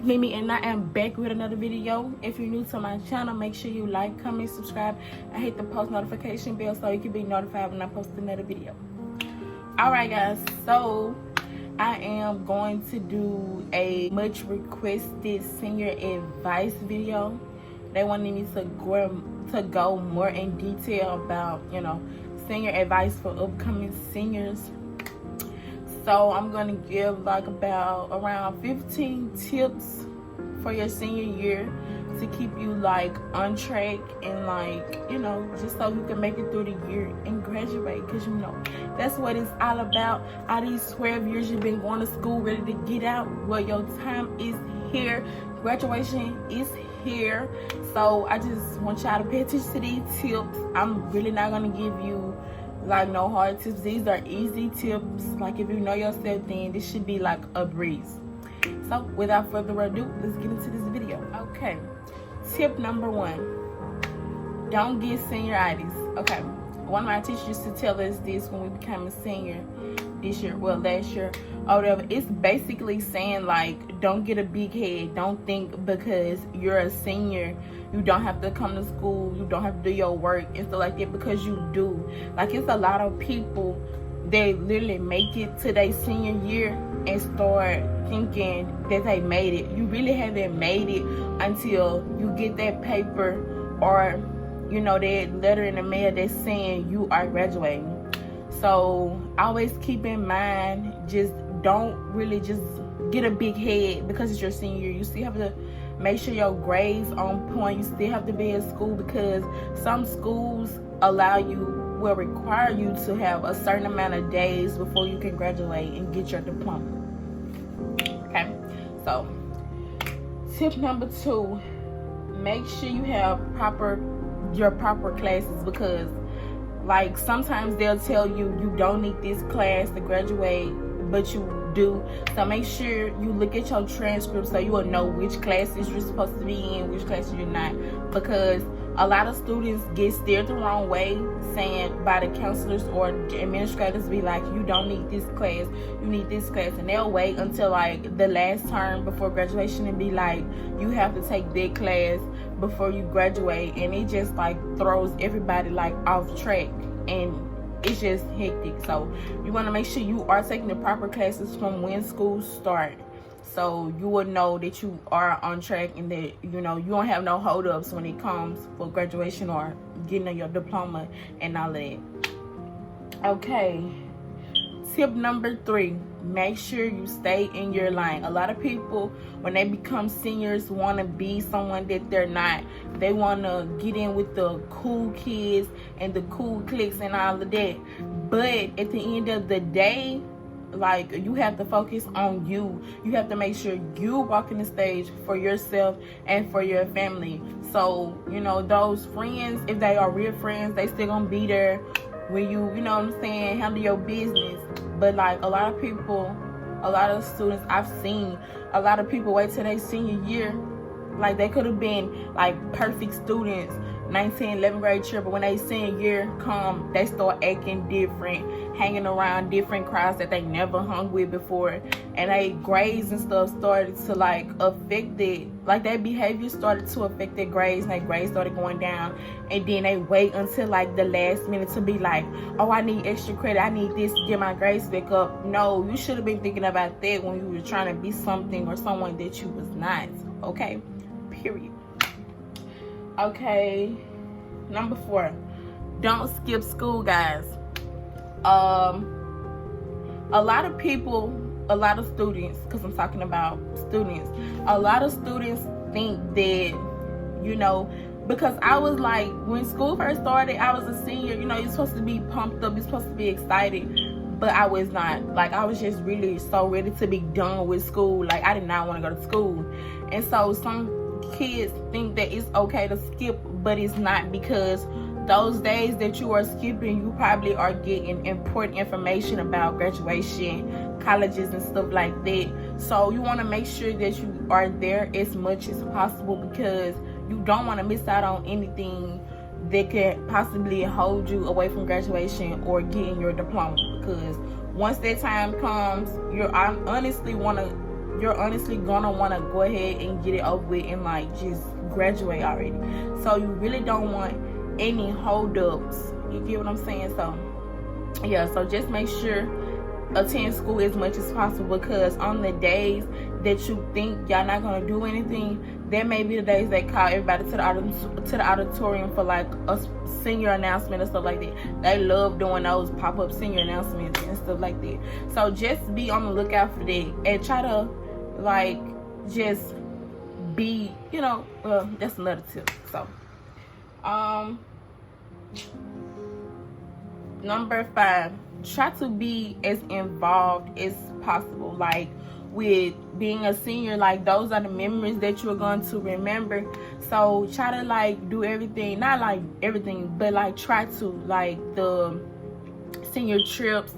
Mimi, and I am back with another video. If you're new to my channel, make sure you like, comment, subscribe, and hit the post notification bell so you can be notified when I post another video. Alright guys, so I am going to do a much requested senior advice video. They wanted me to go more in detail about, senior advice for upcoming seniors. So I'm gonna give like around 15 tips for your senior year to keep you like on track and just so you can make it through the year and graduate, because that's what it's all about. All these 12 years you've been going to school ready to get out, well, your time is here. Graduation is here. So I just want y'all to pay attention to these tips. I'm really not gonna give you like no hard tips. These are easy tips. Like if you know yourself, then this should be like a breeze. So without further ado, let's get into this video. Okay, tip number 1, don't get senioritis. Okay, one of my teachers used to tell us this when we became a senior this year, well last year or whatever. It's basically saying like, don't get a big head. Don't think because you're a senior you don't have to come to school, you don't have to do your work and stuff like that, because you do. Like, it's a lot of people, they literally make it to their senior year and start thinking that they made it. You really haven't made it until you get that paper or that letter in the mail that's saying you are graduating. So always keep in mind, just don't really just get a big head because it's your senior year. You still have to make sure your grades on point. You still have to be in school, because some schools will require you to have a certain amount of days before you can graduate and get your diploma. Okay, so tip number 2, make sure you have your proper classes, because like sometimes they'll tell you don't need this class to graduate, but you do. So make sure you look at your transcripts so you will know which classes you're supposed to be in, which classes you're not, because a lot of students get steered the wrong way, saying by the counselors or administrators, be like, you don't need this class, you need this class, and they'll wait until like the last term before graduation and be like, you have to take that class before you graduate, and it just like throws everybody like off track and it's just hectic. So you want to make sure you are taking the proper classes from when school start, so you will know that you are on track and that you don't have no hold-ups when it comes for graduation or getting your diploma and all that. Okay, tip number 3, make sure you stay in your lane. A lot of people, when they become seniors, want to be someone that they're not. They want to get in with the cool kids and the cool cliques and all of that, but at the end of the day, like, you have to focus on you. You have to make sure you walking the stage for yourself and for your family. So those friends, if they are real friends, they still gonna be there when you handle your business. But like a lot of students I've seen, a lot of people wait till their senior year. Like, they could have been like perfect students 9th, 10th, 11th grade year, but when they senior year come, they start acting different, hanging around different crowds that they never hung with before, and their grades and stuff started to like affect it. Like, their behavior started to affect their grades, and their grades started going down, and then they wait until like the last minute to be like, oh, I need extra credit, I need this to get my grades back up. No, you should have been thinking about that when you were trying to be something or someone that you was not. Okay, period. Okay, number 4, don't skip school, guys. A lot of students, because I'm talking about students, a lot of students think that, because I was like, when school first started, I was a senior, you're supposed to be pumped up, you're supposed to be excited, but I was not. Like, I was just really so ready to be done with school. Like, I did not want to go to school. And so some kids think that it's okay to skip, but it's not, because those days that you are skipping, you probably are getting important information about graduation, colleges and stuff like that. So you want to make sure that you are there as much as possible, because you don't want to miss out on anything that could possibly hold you away from graduation or getting your diploma. Because once that time comes, I honestly want to you're honestly gonna want to go ahead and get it over with and like just graduate already. So you really don't want any holdups. You get what I'm saying? So yeah, so just make sure attend school as much as possible, because on the days that you think y'all not gonna do anything, that may be the days they call everybody to the auditorium for like a senior announcement and stuff like that. They love doing those pop-up senior announcements and stuff like that. So just be on the lookout for that and try to like just be, you know, that's another tip. So number 5, try to be as involved as possible. Like with being a senior, like those are the memories that you're going to remember. So try to like do everything, not like everything, but like try to, like the senior trips,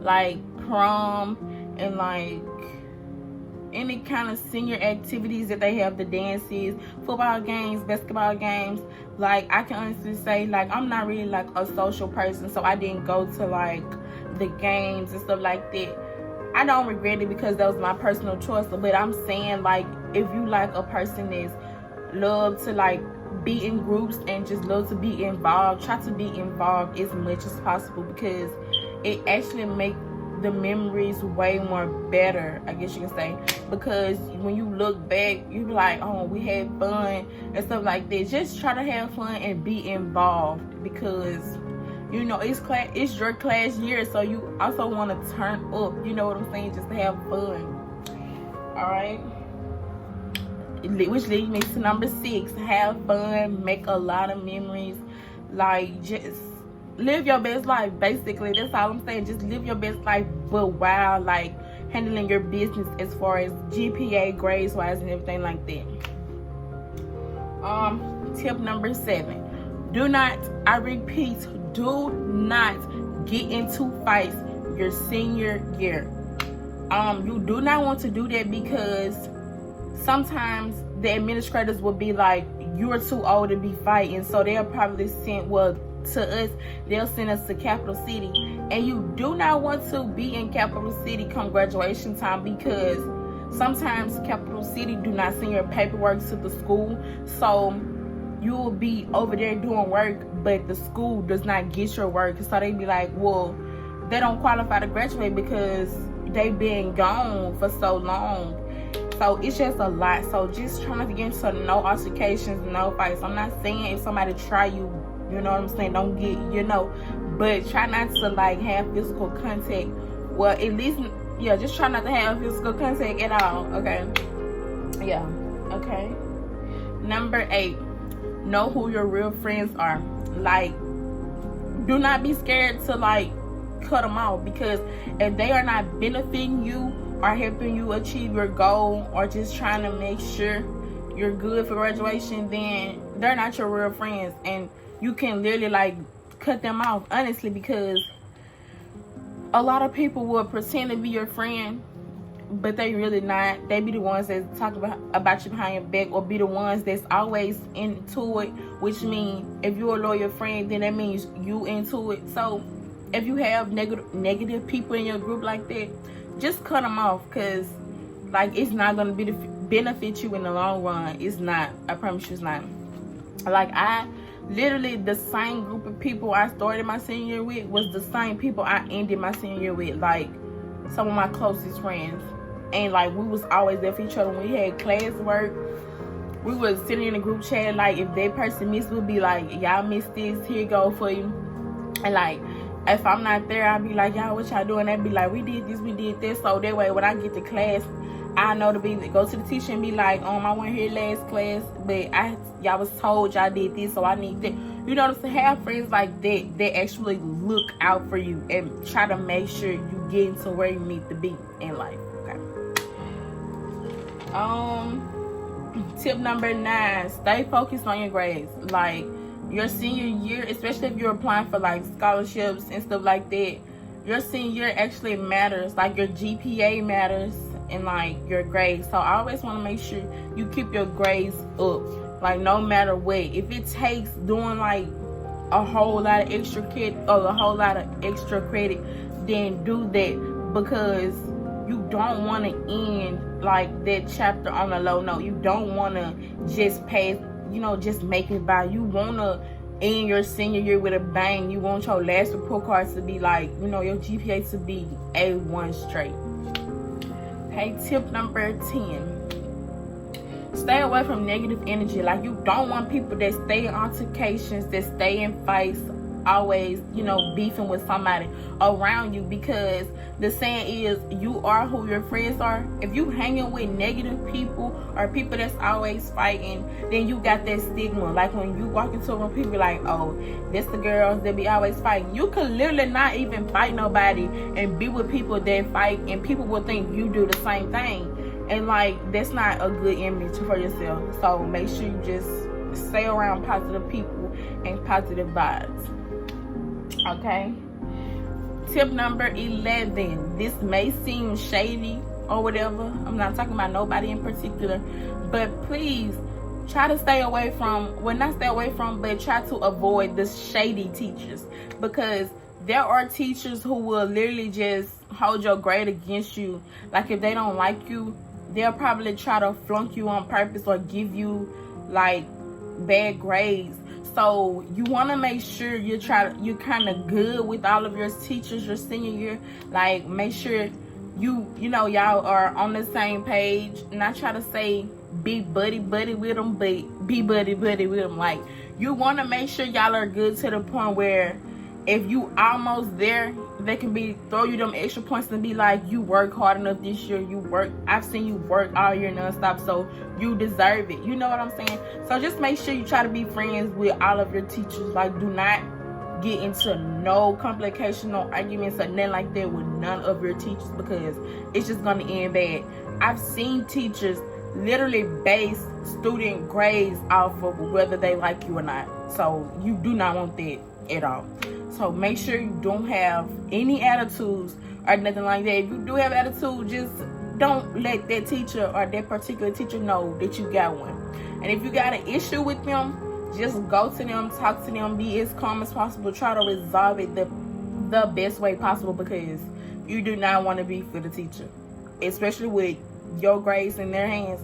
like prom, and like any kind of senior activities that they have, the dances, football games, basketball games. Like I can honestly say, like I'm not really like a social person, so I didn't go to like the games and stuff like that. I don't regret it because that was my personal choice, but I'm saying like if you like a person that's love to like be in groups and just love to be involved, try to be involved as much as possible, because it actually makes the memories way more better, I guess you can say, because when you look back you be like, oh, we had fun and stuff like that. Just try to have fun and be involved, because you know it's your class year, so you also want to turn up, you know what I'm saying, just to have fun. All right, which leads me to number 6, have fun, make a lot of memories. Like just live your best life, basically. That's all I'm saying. Just live your best life, but while like handling your business as far as GPA, grades wise, and everything like that. Tip number 7, do not, I repeat, do not get into fights your senior year. You do not want to do that, because sometimes the administrators will be like, you're too old to be fighting, so they'll probably send, well, to us, they'll send us to Capital City, and you do not want to be in Capital City come graduation time, because sometimes Capital City do not send your paperwork to the school, so you will be over there doing work, but the school does not get your work, so they be like, well, they don't qualify to graduate because they been gone for so long. So it's just a lot. So just try not to get into no altercations, no fights. I'm not saying if somebody try you, you know what I'm saying, don't get, you know, but try not to like have physical contact. Well, at least, yeah, just try not to have physical contact at all. Okay, yeah, okay. Number 8, know who your real friends are. Like, do not be scared to like cut them off, because if they are not benefiting you or helping you achieve your goal, or just trying to make sure you're good for graduation, then they're not your real friends, and you can literally like cut them off, honestly, because a lot of people will pretend to be your friend, but they really not. They be the ones that talk about you behind your back, or be the ones that's always into it, which means if you're a loyal friend, then that means you into it. So if you have negative people in your group like that, just cut them off, because like it's not going to benefit you in the long run. It's not. I promise you it's not. Like I literally, the same group of people I started my senior year with was the same people I ended my senior year with. Like some of my closest friends, and like we was always there for each other. When we had class work, we was sitting in a group chat. Like if that person missed, we'd be like, y'all missed this, here you go for you. And like if I'm not there, I'll be like, y'all, what y'all doing? They'd be like, we did this, we did this. So that way when I get to class, I know to go to the teacher and be like, I wasn't here last class, but y'all was told y'all did this, so I need that. You know what I'm saying? Have friends like that that actually look out for you and try to make sure you get to where you need to be in life. Okay. Tip number 9, stay focused on your grades. Like your senior year, especially if you're applying for like scholarships and stuff like that, your senior year actually matters. Like your GPA matters, and like your grades. So I always want to make sure you keep your grades up, like no matter what. If it takes doing like a whole lot of extra credit, then do that, because you don't want to end like that chapter on a low note. You don't want to just pass, just make it by. You want to end your senior year with a bang. You want your last report cards to be like, your GPA to be A1 straight. Okay, tip number 10. Stay away from negative energy. Like, you don't want people that stay in altercations, that stay in fights, always, beefing with somebody around you, because the saying is, you are who your friends are. If you hanging with negative people or people that's always fighting, then you got that stigma. Like, when you walk into a room, people be like, oh, that's the girls that be always fighting. You could literally not even fight nobody and be with people that fight, and people will think you do the same thing. And like, that's not a good image for yourself. So make sure you just stay around positive people and positive vibes. Okay, tip number 11. This may seem shady or whatever. I'm not talking about nobody in particular, but please try to stay away from, well, not stay away from, but try to avoid the shady teachers, because there are teachers who will literally just hold your grade against you. Like, if they don't like you, they'll probably try to flunk you on purpose or give you like bad grades. So you want to make sure you're kind of good with all of your teachers your senior year. Like, make sure y'all are on the same page. Not try to say be buddy with them, but be buddy with them. Like, you want to make sure y'all are good to the point where if you almost there, they can throw you them extra points and be like, you work hard enough this year. I've seen you work all year nonstop, so you deserve it. You know what I'm saying? So just make sure you try to be friends with all of your teachers. Like, do not get into no complication, no arguments or nothing like that with none of your teachers, because it's just going to end bad. I've seen teachers literally base student grades off of whether they like you or not. So you do not want that at all. So make sure you don't have any attitudes or nothing like that. If you do have attitude, just don't let that teacher or that particular teacher know that you got one. And if you got an issue with them, just go to them, talk to them, be as calm as possible. Try to resolve it the best way possible, because you do not want to be for the teacher, especially with your grades in their hands.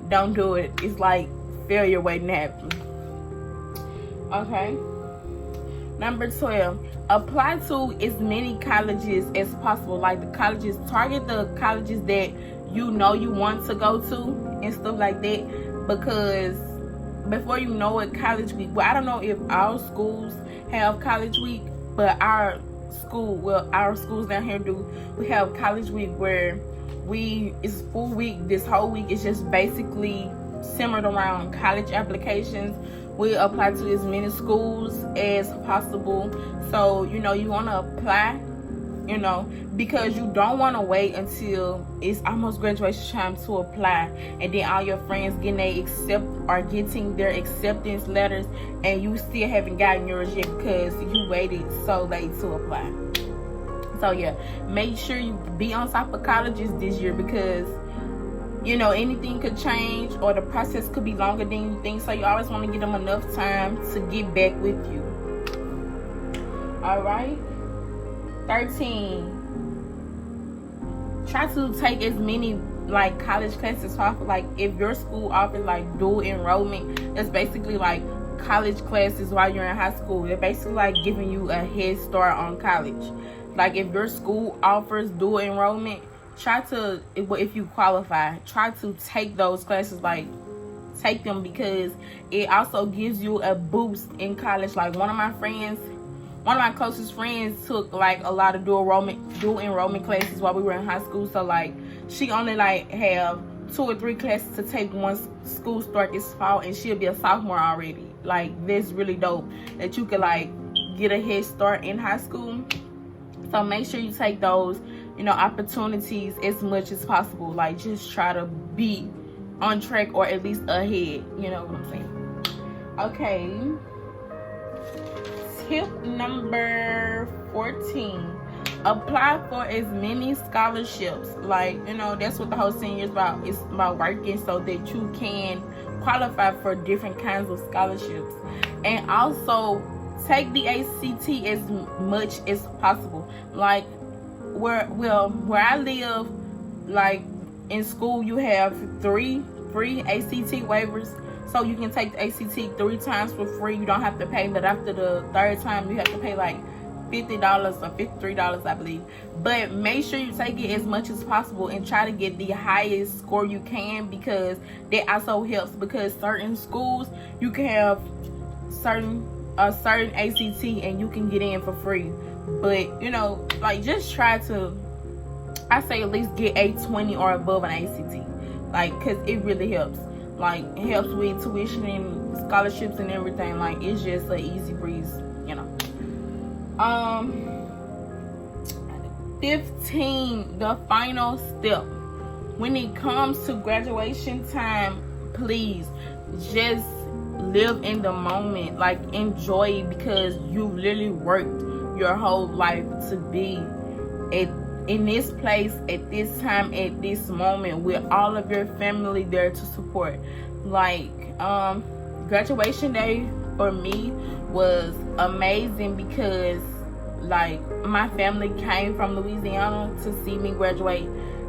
Don't do it. It's like failure waiting to happen. Okay. Number 12, apply to as many colleges as possible. Like, the colleges, target the colleges that you want to go to and stuff like that, because before you know it, college week, well, I don't know if our schools have college week, but our schools down here do. We have college week where it's full week. This whole week is just basically centered around college applications. We apply to as many schools as possible. So, you want to apply, because you don't want to wait until it's almost graduation time to apply, and then all your friends getting their acceptance letters, and you still haven't gotten yours yet because you waited so late to apply. So yeah, make sure you be on top of colleges this year, because anything could change or the process could be longer than you think. So you always want to give them enough time to get back with you. All right. 13. Try to take as many like college classes as possible. Like, if your school offers like dual enrollment, that's basically like college classes while you're in high school. They're basically like giving you a head start on college. Like, if your school offers dual enrollment, try to, if you qualify, try to take those classes, like take them, because it also gives you a boost in college. Like, one of my closest friends took like a lot of dual enrollment classes while we were in high school. So like, she only like have 2 or 3 classes to take once school start this fall, and she'll be a sophomore already. Like, that's really dope that you can like get a head start in high school. So make sure you take those opportunities as much as possible. Like, just try to be on track or at least ahead. You know what I'm saying? Okay. Tip number 14. Apply for as many scholarships. Like, that's what the whole senior is about. It's about working so that you can qualify for different kinds of scholarships. And also take the ACT as much as possible. Like, where I live, like in school you have 3 free ACT waivers, so you can take the ACT 3 times for free. You don't have to pay, but after the 3rd time you have to pay like $50 or $53, I believe. But make sure you take it as much as possible and try to get the highest score you can, because that also helps, because certain schools you can have certain ACT and you can get in for free. But you know, like, just try to, I say at least get a 20 or above an ACT, like, because it really helps. Like, it helps with tuition and scholarships and everything. Like, it's just an easy breeze, you know. 15, the final step. When it comes to graduation time, please just live in the moment. Like, enjoy it, because you literally worked your whole life to be in this place at this time, at this moment, with all of your family there to support. Like, graduation day for me was amazing, because like, my family came from Louisiana to see me graduate.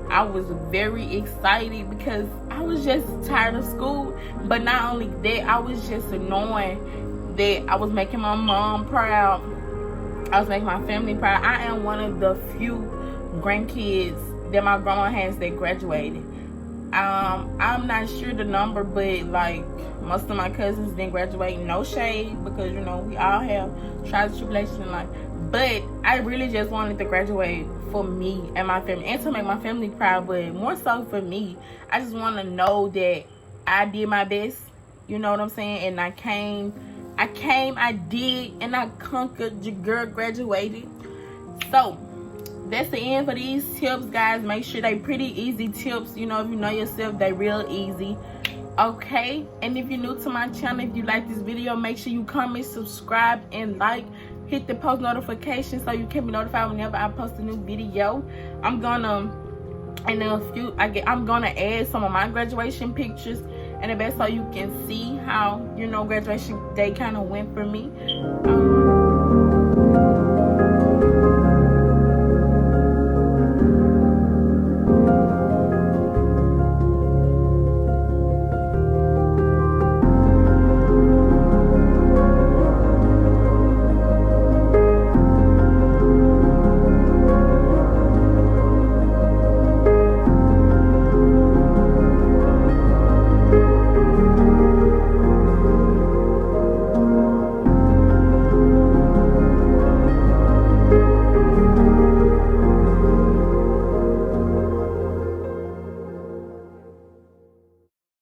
I was very excited because I was just tired of school, but not only that, I was just knowing that I was making my mom proud, I was making my family proud. I am one of the few grandkids that my grandma has that graduated. I'm not sure the number, but like, most of my cousins didn't graduate. No shade, because you know, we all have trials and tribulations in life. But I really just wanted to graduate for me and my family, and to make my family proud, but more so for me. I just want to know that I did my best, you know what I'm saying? And I did, and I conquered. Your girl graduated. So that's the end for these tips, guys. Make sure they pretty easy tips. You know, if you know yourself, they real easy. Okay, and if you're new to my channel, if you like this video, make sure you comment, subscribe, and like. Hit the post notification so you can be notified whenever I post a new video. I'm gonna add some of my graduation pictures in the back so you can see how, you know, graduation day kind of went for me.